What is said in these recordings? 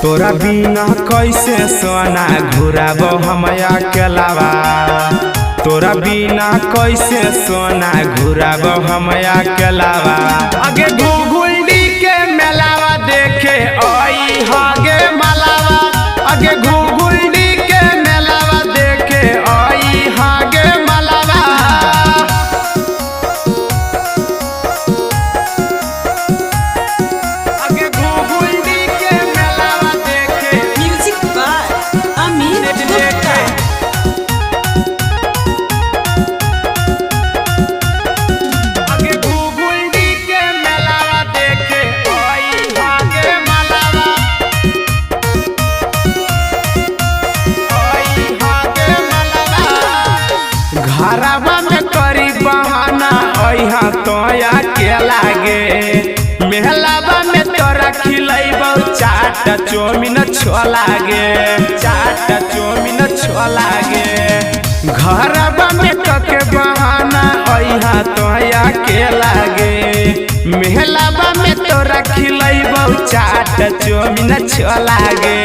तोरा बिना कैसे सोना घुराबो हम अकेलावा। तोरा बिना कैसे सोना घुराबो हम अकेलावा। आगे घुघुंडी के मेलावा देखे आई हागे मलावा। आगे घुघुंडी के मेलावा देखे आई हागे मलावा। आगे घुघुंडी के मेलावा देखे म्यूजिक बाय अमित गुप्ता। आगे घुघुंडी के मेलावा देखे आई हागे मलावा। आई हागे मलावा। घरवा में करी बहाना अहा तोया के लागे। मेहलावा में तोरा खिलैबो चाट चौमिन छोलागे। चाट चौमिन छोलागे। घरवा में कके बहाना अहा तोया के लागे। मेहलावा में तोरा खिलैबो चाट चौमिन छोलागे।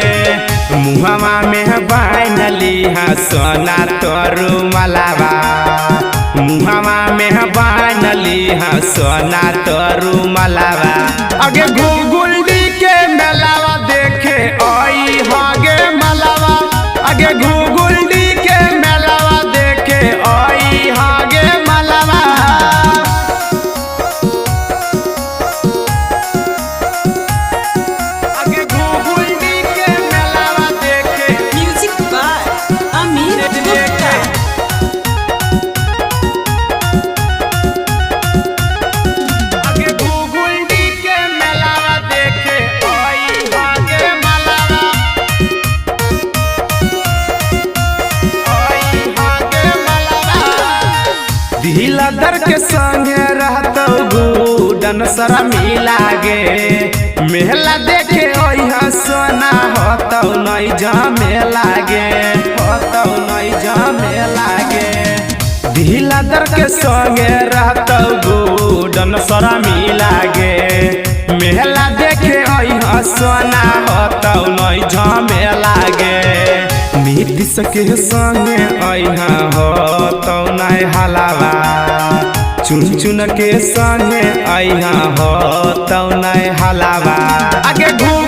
मुहवा में बाइन लिहा सोना तोरू मलावा। मुहवा में बाइन लिहा सोना तोरू मलावा। आगे घुघुंडी के मेलावा देखे आई हागे मलावा। आगे घुघुंडी के मेलावा देखे आई हागे मलावा। आगे घुघुंडी के मेलावा देखे म्यूजिक बाय अमित गुप्ता। आगे घुघुंडी के मेलावा देखे आई हागे मलावा। आई हागे मलावा। ढीला दर के संगे रहतौ गुडन सरा मिलागे। मेला देखे ओहा सोना होतौ नहीं जमे लागे। होतौ नहीं जमे लागे। ढीला दर के संगे रहतौ गुडन सरा मिलागे। मेला देखे ओहा सोना होतौ नहीं जमे लागे। नीतीश के संगे अहा होतौ नहीं हलावा। चुन चुन के संगे अहा होतौ नहीं हलावा। आगे घूम